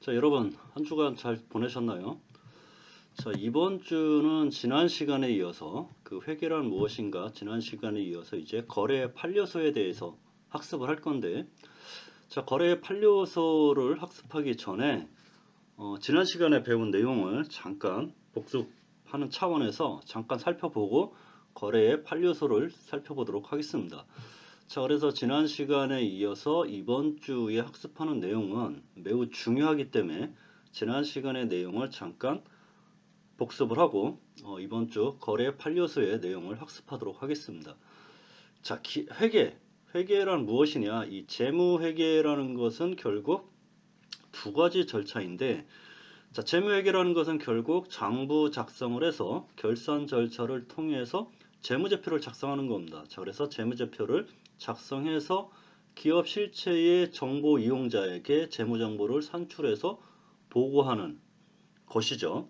자, 여러분, 한 주간 잘 보내셨나요? 자, 이번 주는 지난 시간에 이어서 그 회계란 무엇인가 지난 시간에 이어서 이제 거래 판례소에 대해서 학습을 할 건데, 자, 거래 판례소를 학습하기 전에 지난 시간에 배운 내용을 잠깐 복습하는 차원에서 잠깐 살펴보고 거래의 판례소를 살펴보도록 하겠습니다. 자, 그래서 지난 시간에 이어서 이번 주에 학습하는 내용은 매우 중요하기 때문에 지난 시간의 내용을 잠깐 복습을 하고 이번 주 거래 판례소의 내용을 학습하도록 하겠습니다. 자, 회계란 무엇이냐? 이 재무회계라는 것은 결국 두 가지 절차인데, 자, 재무회계라는 것은 결국 장부 작성을 해서 결산 절차를 통해서 재무제표를 작성하는 겁니다. 자, 그래서 재무제표를 작성해서 기업 실체의 정보 이용자에게 재무정보를 산출해서 보고하는 것이죠.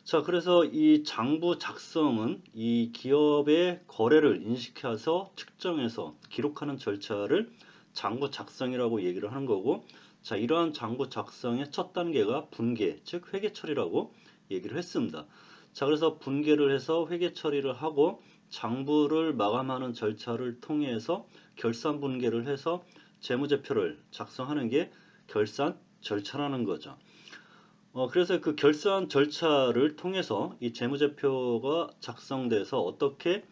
자, 그래서 이 장부 작성은 이 기업의 거래를 인식해서 측정해서 기록하는 절차를 장부 작성이라고 얘기를 하는 거고, 자, 이러한 장부 작성의 첫 단계가 분계, 즉 회계 처리라고 얘기를 했습니다. 자, 그래서 분계를 해서 회계 처리를 하고 장부를 마감하는 절차를 통해서 결산 분계를 해서 재무제표를 작성하는 게 결산 절차라는 거죠. 그래서 그 결산 절차를 통해서 이 재무제표가 작성돼서 어떻게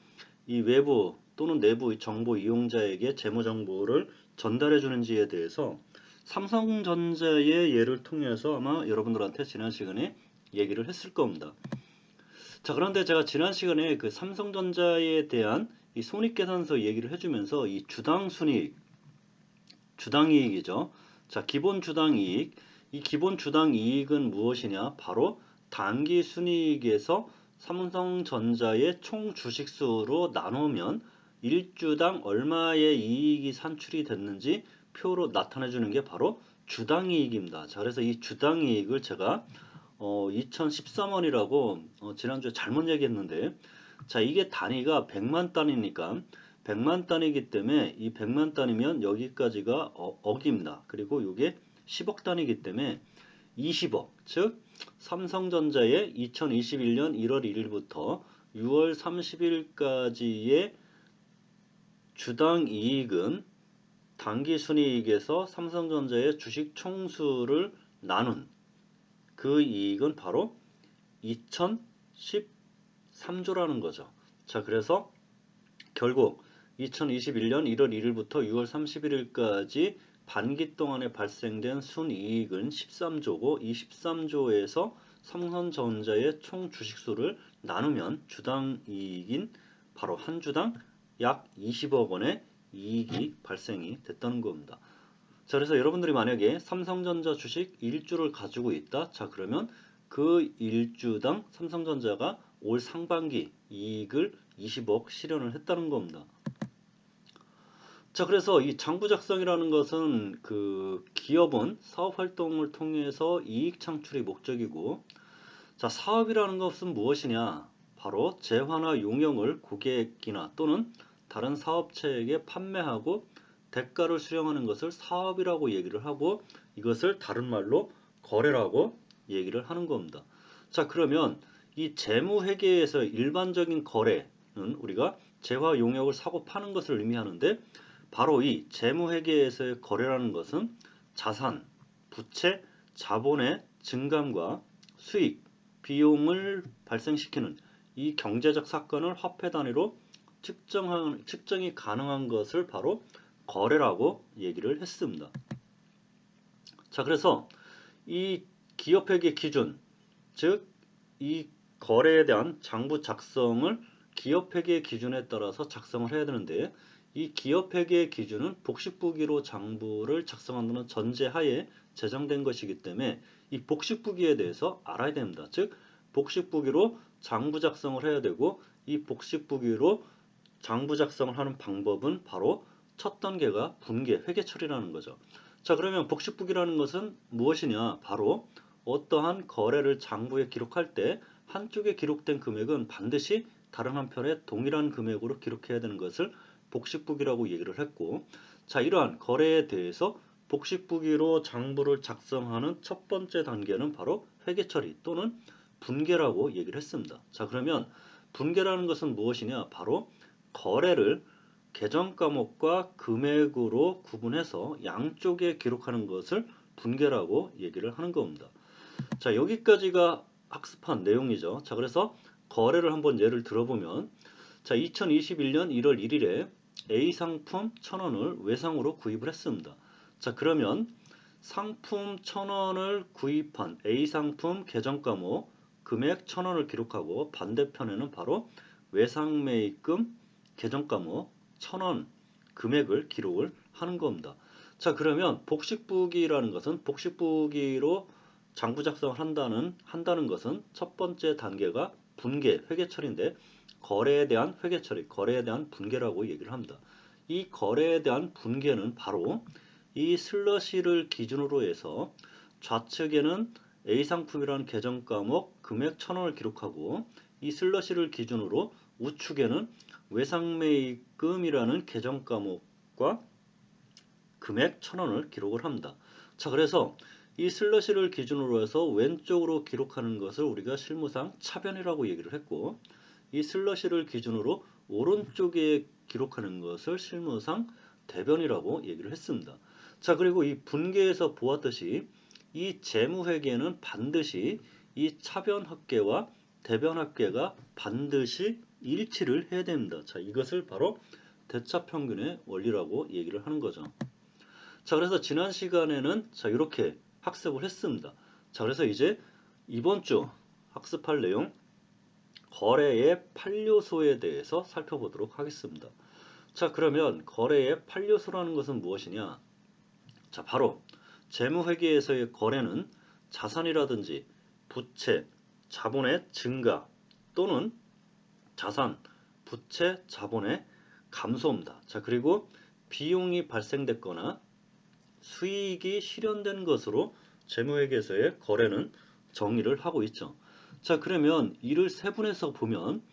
이 외부 또는 내부 정보 이용자에게 재무정보를 전달해 주는지에 대해서 삼성전자의 예를 통해서 아마 여러분들한테 지난 시간에 얘기를 했을 겁니다. 자, 그런데 제가 지난 시간에 그 삼성전자에 대한 이 손익계산서 얘기를 해주면서 이 주당 순이익, 주당이익이죠. 자, 기본 주당이익. 이 기본 주당이익은 무엇이냐? 바로 당기순이익에서 삼성전자의 총 주식수로 나누면 1주당 얼마의 이익이 산출이 됐는지 표로 나타내 주는 게 바로 주당이익입니다. 자, 그래서 이 주당이익을 제가 2013원이라고 지난주에 잘못 얘기했는데, 자, 이게 단위가 100만 단위니까 100만 단위이기 때문에 이 100만 단위면 여기까지가 억입니다. 그리고 이게 10억 단위이기 때문에 20억, 즉 삼성전자의 2021년 1월 1일부터 6월 30일까지의 주당 이익은 당기순이익에서 삼성전자의 주식 총수를 나눈 그 이익은 바로 2013조라는 거죠. 자, 그래서 결국 2021년 1월 1일부터 6월 31일까지 반기 동안에 발생된 순이익은 13조고, 이 13조에서 삼성전자의 총 주식수를 나누면 주당이익인 바로 한 주당 약 20억 원의 이익이 발생이 됐다는 겁니다. 자, 그래서 여러분들이 만약에 삼성전자 주식 1주를 가지고 있다. 자, 그러면 그 1주당 삼성전자가 올 상반기 이익을 20억 실현을 했다는 겁니다. 자, 그래서 이 장부 작성이라는 것은 그 기업은 사업 활동을 통해서 이익 창출이 목적이고, 자, 사업이라는 것은 무엇이냐? 바로 재화나 용역을 고객이나 또는 다른 사업체에게 판매하고 대가를 수령하는 것을 사업이라고 얘기를 하고, 이것을 다른 말로 거래라고 얘기를 하는 겁니다. 자, 그러면 이 재무회계에서 일반적인 거래는 우리가 재화 용역을 사고 파는 것을 의미하는데, 바로 이 재무회계에서의 거래라는 것은 자산, 부채, 자본의 증감과 수익, 비용을 발생시키는 이 경제적 사건을 화폐 단위로 측정이 가능한 것을 바로 거래라고 얘기를 했습니다. 자, 그래서 이 기업회계 기준, 즉 이 거래에 대한 장부 작성을 기업회계 기준에 따라서 작성을 해야 되는데, 이 기업회계 기준은 복식부기로 장부를 작성한다는 전제하에 제정된 것이기 때문에 이 복식부기에 대해서 알아야 됩니다. 즉 복식부기로 장부 작성을 해야 되고, 이 복식부기로 장부 작성을 하는 방법은 바로 첫 단계가 분계, 회계 처리라는 거죠. 자, 그러면 복식부기라는 것은 무엇이냐? 바로 어떠한 거래를 장부에 기록할 때 한쪽에 기록된 금액은 반드시 다른 한편에 동일한 금액으로 기록해야 되는 것을 복식부기라고 얘기를 했고, 자, 이러한 거래에 대해서 복식부기로 장부를 작성하는 첫 번째 단계는 바로 회계처리 또는 분계라고 얘기를 했습니다. 자, 그러면 분계라는 것은 무엇이냐? 바로 거래를 계정 과목과 금액으로 구분해서 양쪽에 기록하는 것을 분계라고 얘기를 하는 겁니다. 자, 여기까지가 학습한 내용이죠. 자, 그래서 거래를 한번 예를 들어보면, 자, 2021년 1월 1일에 A 상품 1,000원을 외상으로 구입을 했습니다. 자, 그러면 상품 1,000원을 구입한 A 상품 계정 과목 금액 1,000원을 기록하고, 반대편에는 바로 외상매입금 계정 과목 1,000원 금액을 기록을 하는 겁니다. 자, 그러면 복식부기라는 것은, 복식부기로 장부 작성을 한다는 것은 첫 번째 단계가 분계, 회계처리인데, 거래에 대한 회계처리, 거래에 대한 분계라고 얘기를 합니다. 이 거래에 대한 분계는 바로 이 슬러시를 기준으로 해서 좌측에는 A 상품이라는 계정 과목 금액 1,000원을 기록하고, 이 슬러시를 기준으로 우측에는 외상매입금이라는 계정 과목과 금액 1,000원을 기록을 합니다. 자, 그래서 이 슬러시를 기준으로 해서 왼쪽으로 기록하는 것을 우리가 실무상 차변이라고 얘기를 했고, 이 슬러시를 기준으로 오른쪽에 기록하는 것을 실무상 대변이라고 얘기를 했습니다. 자, 그리고 이 분계에서 보았듯이 이 재무회계는 반드시 이 차변합계와 대변합계가 반드시 일치를 해야 됩니다. 자, 이것을 바로 대차평균의 원리라고 얘기를 하는 거죠. 자, 그래서 지난 시간에는 자, 이렇게 학습을 했습니다. 자, 그래서 이제 이번 주 학습할 내용, 거래의 8요소에 대해서 살펴보도록 하겠습니다. 자, 그러면 거래의 8요소라는 것은 무엇이냐? 자, 바로 재무회계에서의 거래는 자산이라든지 부채, 자본의 증가 또는 자산, 부채, 자본의 감소입니다. 자, 그리고 비용이 발생됐거나 수익이 실현된 것으로 재무회계에서의 거래는 정의를 하고 있죠. 자, 그러면 이를 세분해서 보면,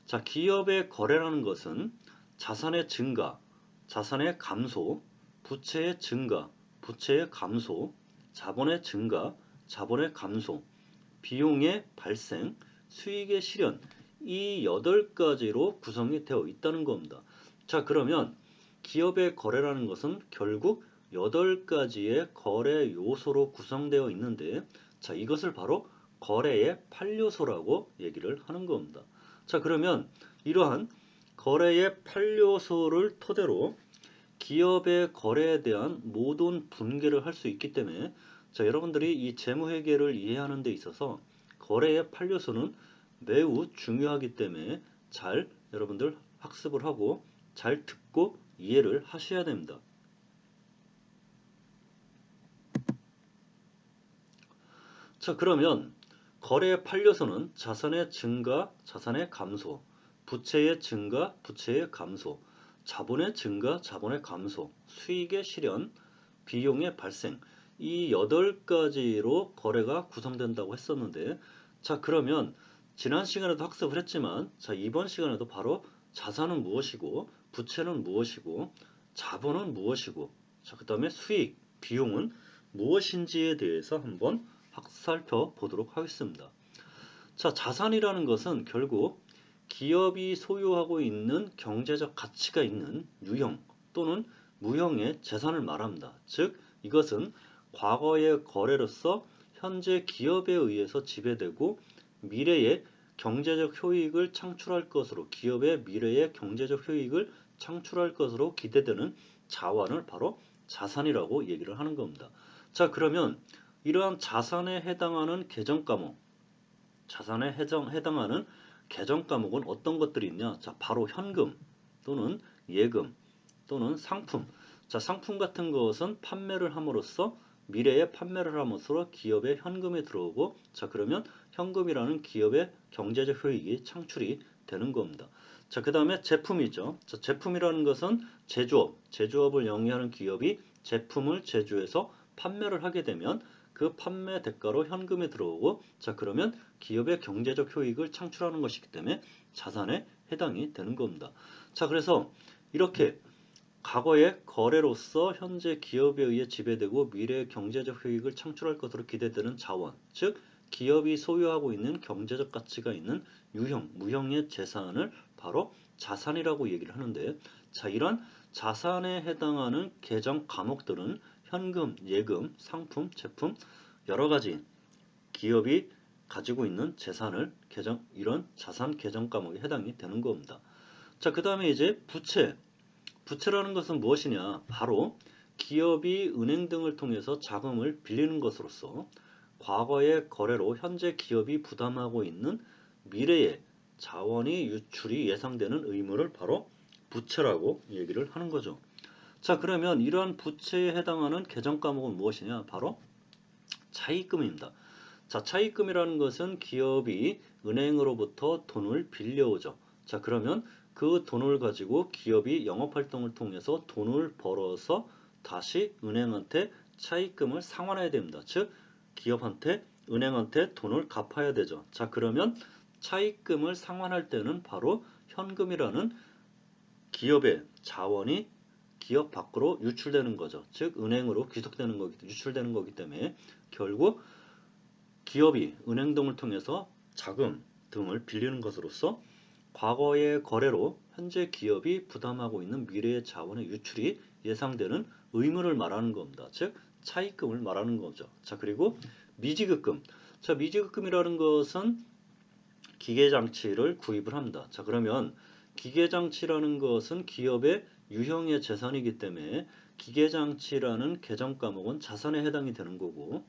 자, 기업의 거래라는 것은 자산의 증가, 자산의 감소, 부채의 증가, 부채의 감소, 자본의 증가, 자본의 감소, 비용의 발생, 수익의 실현, 이 8가지로 구성이 되어 있다는 겁니다. 자, 그러면 기업의 거래라는 것은 결국 8가지의 거래 요소로 구성되어 있는데, 자, 이것을 바로 거래의 8요소라고 얘기를 하는 겁니다. 자, 그러면 이러한 거래의 8요소를 토대로 기업의 거래에 대한 모든 분계를 할 수 있기 때문에, 자, 여러분들이 이 재무회계를 이해하는 데 있어서 거래의 8요소는 매우 중요하기 때문에 잘 여러분들 학습을 하고 잘 듣고 이해를 하셔야 됩니다. 자, 그러면 거래의 8요소는 자산의 증가, 자산의 감소, 부채의 증가, 부채의 감소, 자본의 증가, 자본의 감소, 수익의 실현, 비용의 발생, 이 8가지로 거래가 구성된다고 했었는데, 자, 그러면 지난 시간에도 학습을 했지만, 자, 이번 시간에도 바로 자산은 무엇이고, 부채는 무엇이고, 자본은 무엇이고, 자, 그 다음에 수익, 비용은 무엇인지에 대해서 한번 살펴보도록 하겠습니다. 자, 자산이라는 것은 결국 기업이 소유하고 있는 경제적 가치가 있는 유형 또는 무형의 재산을 말합니다. 즉, 이것은 과거의 거래로서 현재 기업에 의해서 지배되고 미래의 경제적 효익을 창출할 것으로, 기업의 미래의 경제적 효익을 창출할 것으로 기대되는 자원을 바로 자산이라고 얘기를 하는 겁니다. 자, 그러면 이러한 자산에 해당하는 계정 과목, 자산에 해당하는 계정 과목은 어떤 것들이 있냐? 자, 바로 현금 또는 예금 또는 상품. 자, 상품 같은 것은 판매를 함으로써 미래에 판매를 함으로써 기업의 현금이 들어오고, 자, 그러면 현금이라는 기업의 경제적 효익이 창출이 되는 겁니다. 자, 그 다음에 제품이죠. 자, 제품이라는 것은 제조업을 영위하는 기업이 제품을 제조해서 판매를 하게 되면 그 판매 대가로 현금이 들어오고, 자, 그러면 기업의 경제적 효익을 창출하는 것이기 때문에 자산에 해당이 되는 겁니다. 자, 그래서 이렇게 과거의 거래로서 현재 기업에 의해 지배되고 미래의 경제적 효익을 창출할 것으로 기대되는 자원, 즉 기업이 소유하고 있는 경제적 가치가 있는 유형, 무형의 재산을 바로 자산이라고 얘기를 하는데, 자, 이런 자산에 해당하는 계정 과목들은 현금, 예금, 상품, 제품 여러 가지 기업이 가지고 있는 재산을 이런 자산 계정 과목에 해당이 되는 겁니다. 자, 그 다음에 이제 부채. 부채라는 것은 무엇이냐? 바로 기업이 은행 등을 통해서 자금을 빌리는 것으로서 과거의 거래로 현재 기업이 부담하고 있는 미래의 자원이 유출이 예상되는 의무를 바로 부채라고 얘기를 하는 거죠. 자, 그러면 이러한 부채에 해당하는 계정 과목은 무엇이냐? 바로 차입금입니다. 자, 차입금이라는 것은 기업이 은행으로부터 돈을 빌려오죠. 자, 그러면 그 돈을 가지고 기업이 영업활동을 통해서 돈을 벌어서 다시 은행한테 차입금을 상환해야 됩니다. 즉, 기업한테, 은행한테 돈을 갚아야 되죠. 자, 그러면 차입금을 상환할 때는 바로 현금이라는 기업의 자원이 기업 밖으로 유출되는 거죠. 즉, 은행으로 유출되는 거기 때문에 결국 기업이 은행 등을 통해서 자금 등을 빌리는 것으로서 과거의 거래로 현재 기업이 부담하고 있는 미래의 자원의 유출이 예상되는 의무를 말하는 겁니다. 즉 차입금을 말하는 거죠. 자, 그리고 미지급금. 자, 미지급금이라는 것은 기계장치를 구입을 합니다. 자, 그러면 기계장치라는 것은 기업의 유형의 재산이기 때문에 기계장치라는 계정 과목은 자산에 해당이 되는 거고,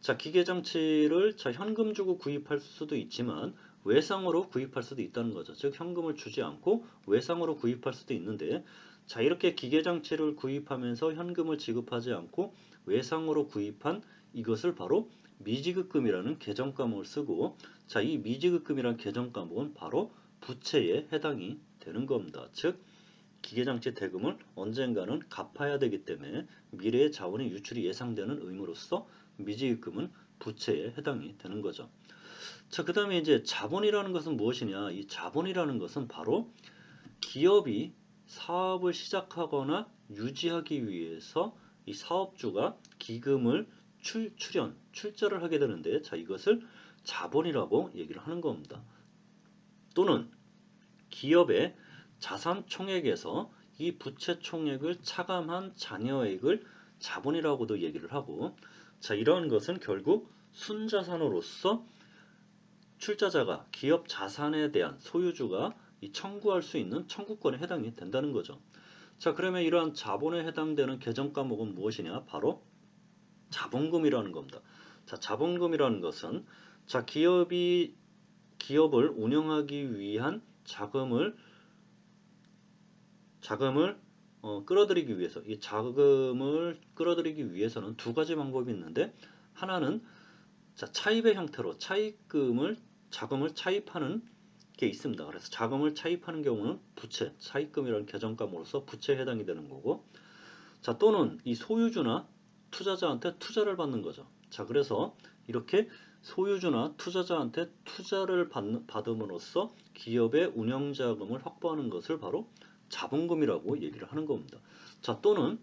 자, 기계장치를 현금 주고 구입할 수도 있지만 외상으로 구입할 수도 있다는 거죠. 즉 현금을 주지 않고 외상으로 구입할 수도 있는데, 자, 이렇게 기계장치를 구입하면서 현금을 지급하지 않고 외상으로 구입한 이것을 바로 미지급금이라는 계정 과목을 쓰고, 자, 이 미지급금이라는 계정 과목은 바로 부채에 해당이 되는 겁니다. 즉 기계장치 대금을 언젠가는 갚아야 되기 때문에 미래의 자원의 유출이 예상되는 의무로서 미지급금은 부채에 해당이 되는 거죠. 자, 그 다음에 이제 자본이라는 것은 무엇이냐? 이 자본이라는 것은 바로 기업이 사업을 시작하거나 유지하기 위해서 이 사업주가 기금을 출자를 하게 되는데, 자, 이것을 자본이라고 얘기를 하는 겁니다. 또는 기업의 자산 총액에서 이 부채 총액을 차감한 잔여액을 자본이라고도 얘기를 하고, 자, 이러한 것은 결국 순자산으로서 출자자가 기업 자산에 대한 소유주가 이 청구할 수 있는 청구권에 해당이 된다는 거죠. 자, 그러면 이러한 자본에 해당되는 계정 과목은 무엇이냐? 바로 자본금이라는 겁니다. 자, 자본금이라는 것은 자, 기업을 운영하기 위한 자금을 끌어들이기 위해서, 이 자금을 끌어들이기 위해서는 두 가지 방법이 있는데, 하나는 자, 차입의 형태로 자금을 차입하는 게 있습니다. 그래서 자금을 차입하는 경우는 부채, 차입금이라는 계정감으로서 부채에 해당이 되는 거고, 자, 또는 이 소유주나 투자자한테 투자를 받는 거죠. 자, 그래서 이렇게 소유주나 투자자한테 투자를 받음으로써 기업의 운영자금을 확보하는 것을 바로 자본금이라고 얘기를 하는 겁니다. 자, 또는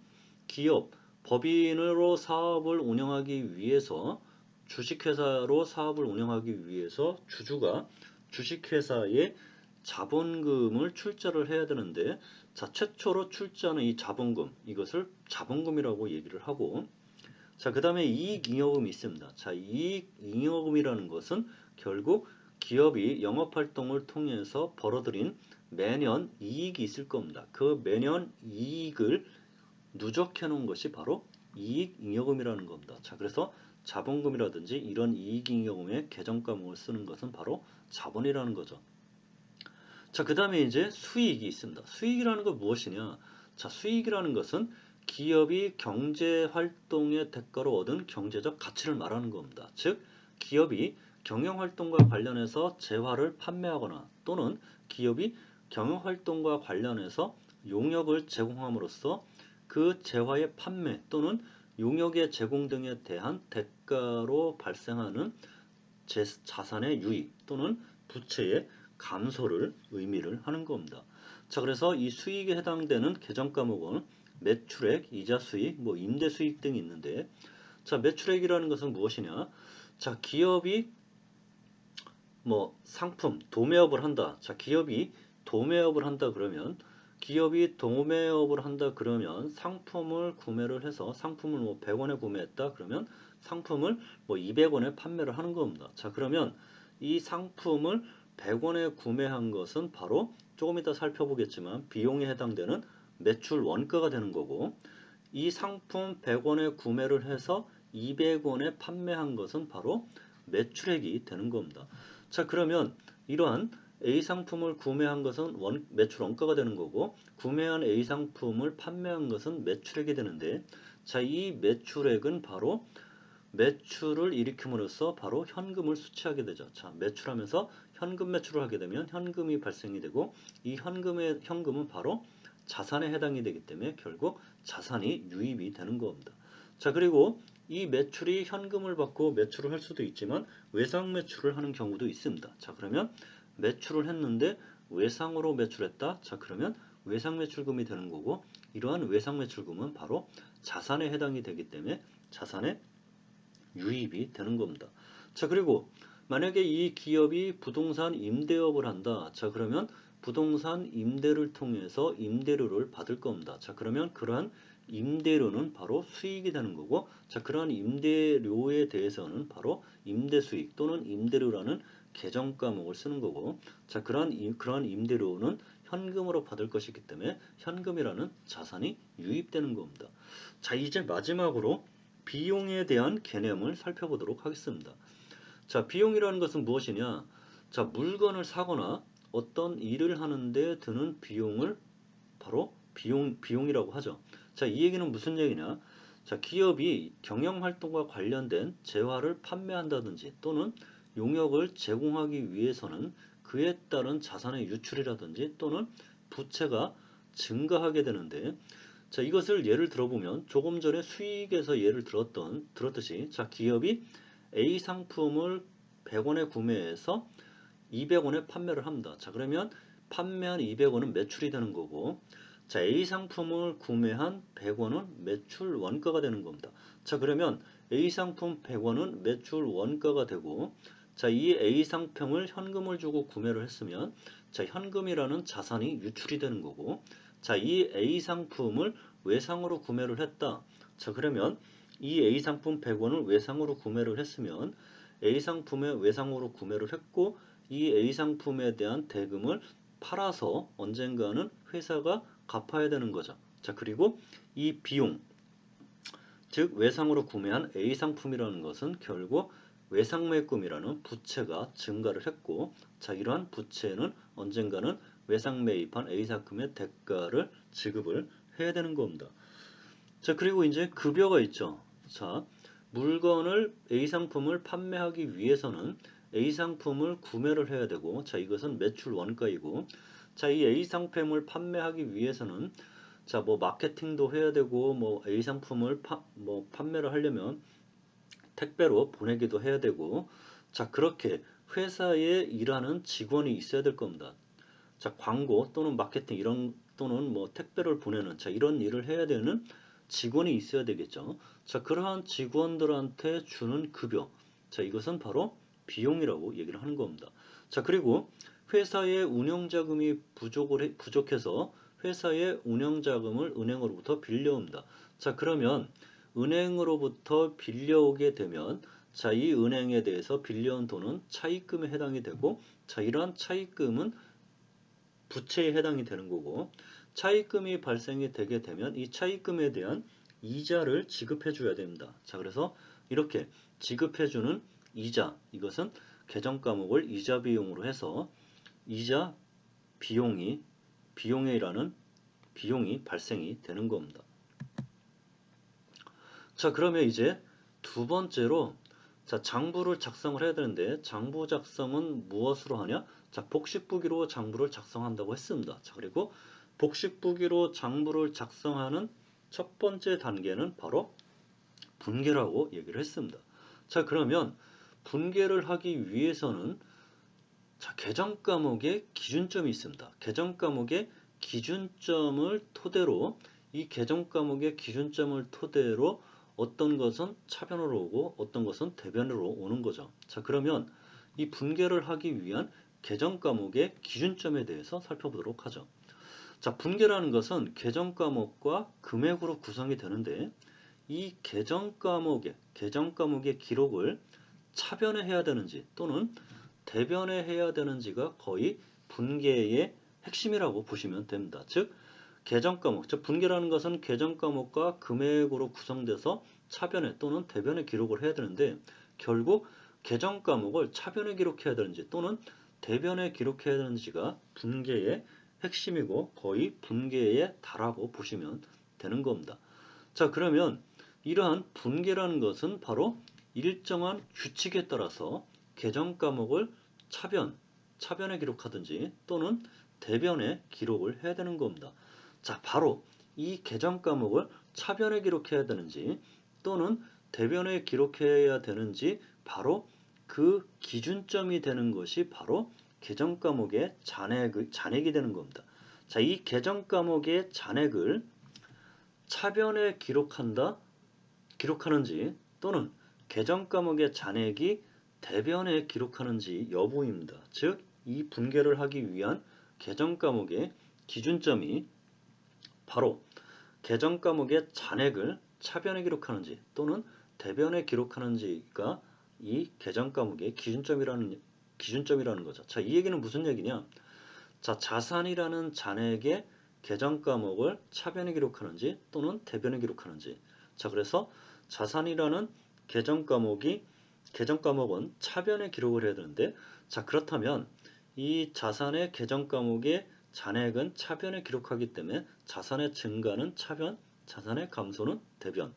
기업, 법인으로 사업을 운영하기 위해서, 주식회사로 사업을 운영하기 위해서 주주가 주식회사에 자본금을 출자를 해야 되는데, 자, 최초로 출자하는 이 자본금, 이것을 자본금이라고 얘기를 하고, 자, 그 다음에 이익잉여금이 있습니다. 자, 이익잉여금이라는 것은 결국 기업이 영업활동을 통해서 벌어들인 매년 이익이 있을 겁니다. 그 매년 이익을 누적해 놓은 것이 바로 이익잉여금이라는 겁니다. 자, 그래서 자본금이라든지 이런 이익잉여금의 계정 과목을 쓰는 것은 바로 자본이라는 거죠. 자, 그 다음에 이제 수익이 있습니다. 수익이라는 건 무엇이냐? 자, 수익이라는 것은 기업이 경제활동의 대가로 얻은 경제적 가치를 말하는 겁니다. 즉, 기업이 경영활동과 관련해서 재화를 판매하거나 또는 기업이 경영활동과 관련해서 용역을 제공함으로써 그 재화의 판매 또는 용역의 제공 등에 대한 대가로 발생하는 자산의 유입 또는 부채의 감소를 의미를 하는 겁니다. 자, 그래서 이 수익에 해당되는 계정 과목은 매출액, 이자 수익, 뭐 임대 수익 등이 있는데, 자, 매출액이라는 것은 무엇이냐? 자, 기업이 뭐 상품, 도매업을 한다. 자, 기업이 도매업을 한다 그러면 상품을 구매를 해서 상품을 뭐 100원에 구매했다 그러면 상품을 뭐 200원에 판매를 하는 겁니다. 자, 그러면 이 상품을 100원에 구매한 것은 바로 조금 이따 살펴보겠지만 비용에 해당되는 매출 원가가 되는 거고, 이 상품 100원에 구매를 해서 200원에 판매한 것은 바로 매출액이 되는 겁니다. 자, 그러면 이러한 A 상품을 구매한 것은 매출 원가가 되는 거고, 구매한 A 상품을 판매한 것은 매출액이 되는데, 자, 이 매출액은 바로 매출을 일으킴으로써 바로 현금을 수취하게 되죠. 자, 매출하면서 현금 매출을 하게 되면 현금이 발생이 되고, 이 현금은 바로 자산에 해당이 되기 때문에 결국 자산이 유입이 되는 겁니다. 자, 그리고 이 매출이 현금을 받고 매출을 할 수도 있지만 외상 매출을 하는 경우도 있습니다. 자, 그러면 매출을 했는데 외상으로 매출했다. 자, 그러면 외상 매출금이 되는 거고, 이러한 외상 매출금은 바로 자산에 해당이 되기 때문에 자산에 유입이 되는 겁니다. 자, 그리고 만약에 이 기업이 부동산 임대업을 한다. 자, 그러면 부동산 임대를 통해서 임대료를 받을 겁니다. 자, 그러면 그러한 임대료는 바로 수익이 되는 거고, 자, 그러한 임대료에 대해서는 바로 임대수익 또는 임대료라는 계정 과목을 쓰는 거고, 자, 그러한 임대료는 현금으로 받을 것이기 때문에 현금이라는 자산이 유입되는 겁니다. 자, 이제 마지막으로 비용에 대한 개념을 살펴보도록 하겠습니다. 자, 비용이라는 것은 무엇이냐? 자, 물건을 사거나 어떤 일을 하는데 드는 비용을 바로 비용이라고 하죠. 자, 이 얘기는 무슨 얘기냐? 자, 기업이 경영활동과 관련된 재화를 판매한다든지 또는 용역을 제공하기 위해서는 그에 따른 자산의 유출이라든지 또는 부채가 증가하게 되는데, 자, 이것을 예를 들어보면 조금 전에 수익에서 예를 들었듯이, 자, 기업이 A 상품을 100원에 구매해서 200원에 판매를 합니다. 자, 그러면 판매한 200원은 매출이 되는 거고, 자, A 상품을 구매한 100원은 매출 원가가 되는 겁니다. 자, 그러면 A 상품 100원은 매출 원가가 되고, 자, 이 A 상품을 현금을 주고 구매를 했으면, 자, 현금이라는 자산이 유출이 되는 거고, 자, 이 A 상품을 외상으로 구매를 했다. 자, 그러면 이 A 상품 100원을 외상으로 구매를 했으면 A 상품에 외상으로 구매를 했고, 이 A 상품에 대한 대금을 팔아서 언젠가는 회사가 갚아야 되는 거죠. 자, 그리고 이 비용, 즉 외상으로 구매한 A 상품이라는 것은 결국 외상매입금이라는 부채가 증가를 했고, 자, 이러한 부채는 언젠가는 외상 매입한 A 상품의 대가를 지급을 해야 되는 겁니다. 자, 그리고 이제 급여가 있죠. 자, 물건을 A 상품을 판매하기 위해서는 A 상품을 구매를 해야 되고, 자, 이것은 매출 원가이고, 자, 이 A 상품을 판매하기 위해서는 자, 뭐 마케팅도 해야 되고, 뭐 A 상품을 판매를 하려면 택배로 보내기도 해야 되고, 자, 그렇게 회사에 일하는 직원이 있어야 될 겁니다. 자, 광고 또는 마케팅 또는 뭐 택배를 보내는, 자, 이런 일을 해야 되는 직원이 있어야 되겠죠. 자, 그러한 직원들한테 주는 급여, 자, 이것은 바로 비용이라고 얘기를 하는 겁니다. 자, 그리고 회사의 운영자금이 부족해서 회사의 운영자금을 은행으로부터 빌려옵니다. 자, 그러면 은행으로부터 빌려오게 되면, 자, 이 은행에 대해서 빌려온 돈은 차입금에 해당이 되고, 자, 이러한 차입금은 부채에 해당이 되는 거고, 차입금이 발생이 되게 되면 이 차입금에 대한 이자를 지급해 줘야 됩니다. 자, 그래서 이렇게 지급해 주는 이자, 이것은 계정 과목을 이자 비용으로 해서 이자 비용이라는 비용이 발생이 되는 겁니다. 자, 그러면 이제 두 번째로, 자, 장부를 작성을 해야 되는데 장부 작성은 무엇으로 하냐? 자, 복식부기로 장부를 작성한다고 했습니다. 자, 그리고 복식부기로 장부를 작성하는 첫 번째 단계는 바로 분계라고 얘기를 했습니다. 자, 그러면 분계를 하기 위해서는, 자, 계정 과목에 기준점이 있습니다. 계정 과목에 기준점을 토대로 이 개정 과목의 기준점을 토대로 어떤 것은 차변으로 오고 어떤 것은 대변으로 오는 거죠. 자, 그러면 이 분계를 하기 위한 개정 과목의 기준점에 대해서 살펴보도록 하죠. 자, 분계라는 것은 개정 과목과 금액으로 구성이 되는데 이 개정 과목의 기록을 차변에 해야 되는지 또는 대변에 해야 되는지가 거의 분계의 핵심이라고 보시면 됩니다. 즉 개정 과목, 즉 분계라는 것은 개정 과목과 금액으로 구성돼서 차변에 또는 대변에 기록을 해야 되는데 결국 개정 과목을 차변에 기록해야 되는지 또는 대변에 기록해야 되는지가 분계의 핵심이고 거의 분계의 다라고 보시면 되는 겁니다. 자, 그러면 이러한 분계라는 것은 바로 일정한 규칙에 따라서 개정 과목을 차변에 기록하든지 또는 대변에 기록을 해야 되는 겁니다. 자, 바로 이 개정 과목을 차변에 기록해야 되는지 또는 대변에 기록해야 되는지 바로 그 기준점이 되는 것이 바로 개정 과목의 잔액이 되는 겁니다. 자, 이 개정 과목의 잔액을 차변에 기록하는지 또는 개정 과목의 잔액이 대변에 기록하는지 여부입니다. 즉, 이 분계를 하기 위한 개정 과목의 기준점이 바로 개정 과목의 잔액을 차변에 기록하는지 또는 대변에 기록하는지가 이 개정 과목의 기준점이라는 거죠. 자, 이 얘기는 무슨 얘기냐? 자, 자산이라는 잔액의 개정 과목을 차변에 기록하는지 또는 대변에 기록하는지. 자, 그래서 자산이라는 개정 과목은 차변에 기록을 해야 되는데, 자, 그렇다면 이 자산의 개정 과목의 잔액은 차변에 기록하기 때문에 자산의 증가는 차변, 자산의 감소는 대변.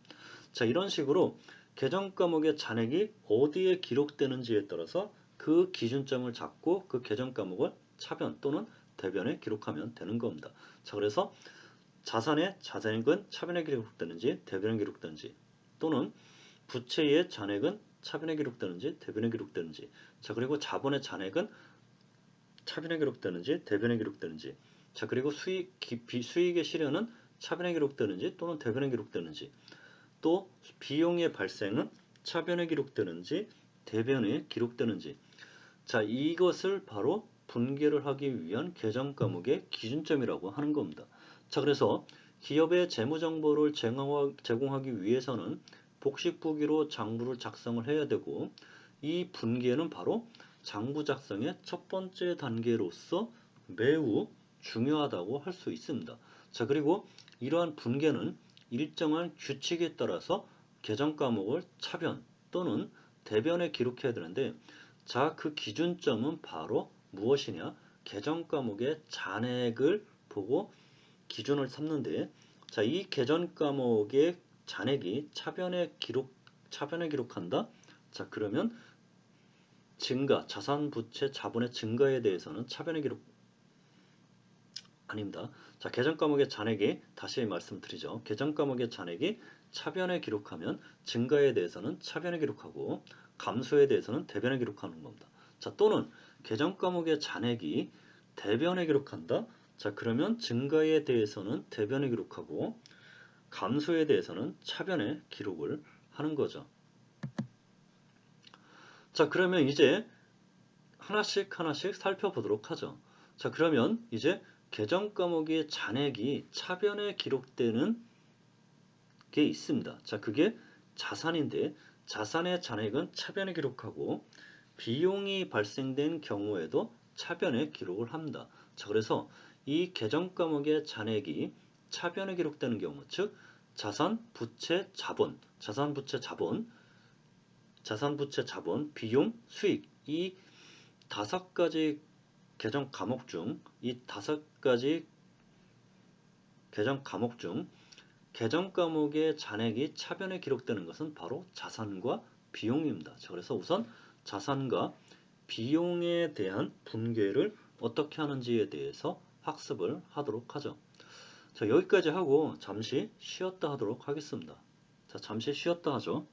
자, 이런 식으로 개정 과목의 잔액이 어디에 기록되는지에 따라서 그 기준점을 잡고 그 개정 과목을 차변 또는 대변에 기록하면 되는 겁니다. 자, 그래서 자산의 잔액은 차변에 기록되는지 대변에 기록되는지 또는 부채의 잔액은 차변에 기록되는지 대변에 기록되는지. 자, 그리고 자본의 잔액은 차변에 기록되는지 대변에 기록되는지. 자, 그리고 수익의 실현은 차변에 기록되는지 또는 대변에 기록되는지. 또 비용의 발생은 차변에 기록되는지 대변에 기록되는지. 자, 이것을 바로 분계를 하기 위한 개정 과목의 기준점이라고 하는 겁니다. 자, 그래서 기업의 재무정보를 제공하기 위해서는 복식부기로 장부를 작성을 해야 되고 이 분계는 바로 장부 작성의 첫 번째 단계로서 매우 중요하다고 할 수 있습니다. 자, 그리고 이러한 분계는 일정한 규칙에 따라서 개정 과목을 차변 또는 대변에 기록해야 되는데 자, 그 기준점은 바로 무엇이냐? 개정 과목의 잔액을 보고 기준을 삼는데 자, 이 개정 과목의 잔액이 차변에 기록한다? 자, 그러면 자산, 부채, 자본의 증가에 대해서는 차변에 기록 아닙니다. 자, 개정 과목의 잔액이 다시 말씀드리죠. 개정 과목의 잔액이 차변에 기록하면 증가에 대해서는 차변에 기록하고 감소에 대해서는 대변에 기록하는 겁니다. 자, 또는 개정 과목의 잔액이 대변에 기록한다. 자, 그러면 증가에 대해서는 대변에 기록하고 감소에 대해서는 차변에 기록을 하는 거죠. 자, 그러면 이제 하나씩 살펴보도록 하죠. 자, 그러면 이제 개정 과목의 잔액이 차변에 기록되는 게 있습니다. 자, 그게 자산인데 자산의 잔액은 차변에 기록하고 비용이 발생된 경우에도 차변에 기록을 합니다. 자, 그래서 이 개정 과목의 잔액이 차변에 기록되는 경우, 즉 자산, 부채, 자본, 비용, 수익 이 다섯 가지 개정 과목 중 개정 과목의 잔액이 차변에 기록되는 것은 바로 자산과 비용입니다. 자, 그래서 우선 자산과 비용에 대한 분계를 어떻게 하는지에 대해서 학습을 하도록 하죠. 자, 여기까지 하고 잠시 쉬었다 하도록 하겠습니다. 자, 잠시 쉬었다 하죠.